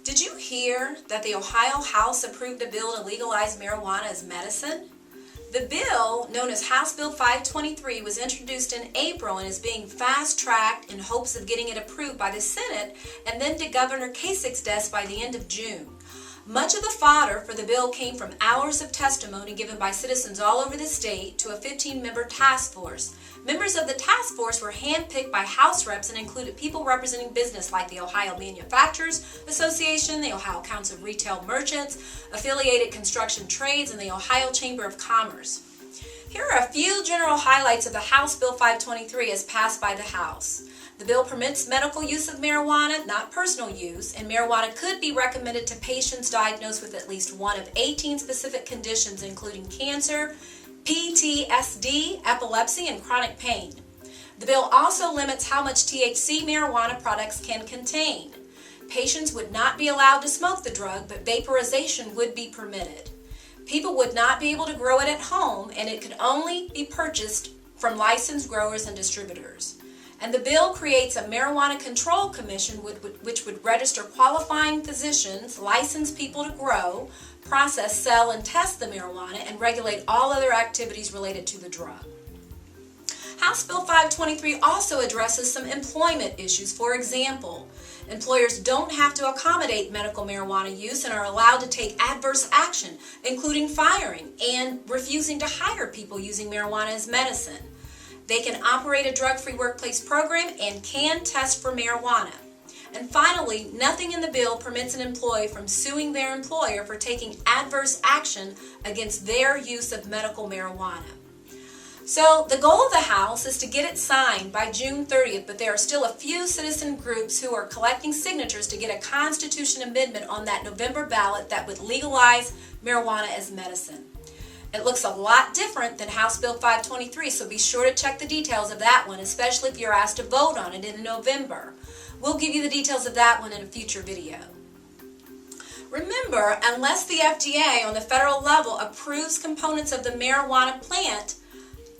Did you hear that the Ohio House approved a bill to legalize marijuana as medicine? The bill, known as House Bill 523, was introduced in April and is being fast-tracked in hopes of getting it approved by the Senate and then to Governor Kasich's desk by the end of June. Much of the fodder for the bill came from hours of testimony given by citizens all over the state to a 15-member task force. Members of the task force were handpicked by House reps and included people representing business like the Ohio Manufacturers Association, the Ohio Council of Retail Merchants, Affiliated Construction Trades, and the Ohio Chamber of Commerce. Here are a few general highlights of the House Bill 523 as passed by the House. The bill permits medical use of marijuana, not personal use, and marijuana could be recommended to patients diagnosed with at least one of 18 specific conditions, including cancer, PTSD, epilepsy, and chronic pain. The bill also limits how much THC marijuana products can contain. Patients would not be allowed to smoke the drug, but vaporization would be permitted. People would not be able to grow it at home, and it could only be purchased from licensed growers and distributors. And the bill creates a Marijuana Control Commission which would register qualifying physicians, license people to grow, process, sell, and test the marijuana, and regulate all other activities related to the drug. House Bill 523 also addresses some employment issues. For example, employers don't have to accommodate medical marijuana use and are allowed to take adverse action, including firing and refusing to hire people using marijuana as medicine. They can operate a drug-free workplace program and can test for marijuana. And finally, nothing in the bill permits an employee from suing their employer for taking adverse action against their use of medical marijuana. So the goal of the House is to get it signed by June 30th, but there are still a few citizen groups who are collecting signatures to get a Constitution amendment on that November ballot that would legalize marijuana as medicine. It looks a lot different than House Bill 523, so be sure to check the details of that one, especially if you're asked to vote on it in November. We'll give you the details of that one in a future video. Remember, unless the FDA on the federal level approves components of the marijuana plant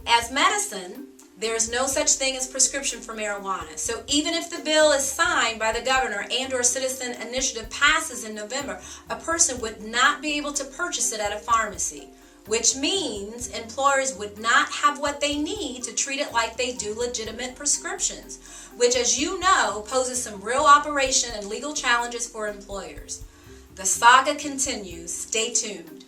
as medicine, there is no such thing as prescription for marijuana. So even if the bill is signed by the governor and/or citizen initiative passes in November, a person would not be able to purchase it at a pharmacy, which means employers would not have what they need to treat it like they do legitimate prescriptions, which, as you know, poses some real operation and legal challenges for employers. The saga continues. Stay tuned.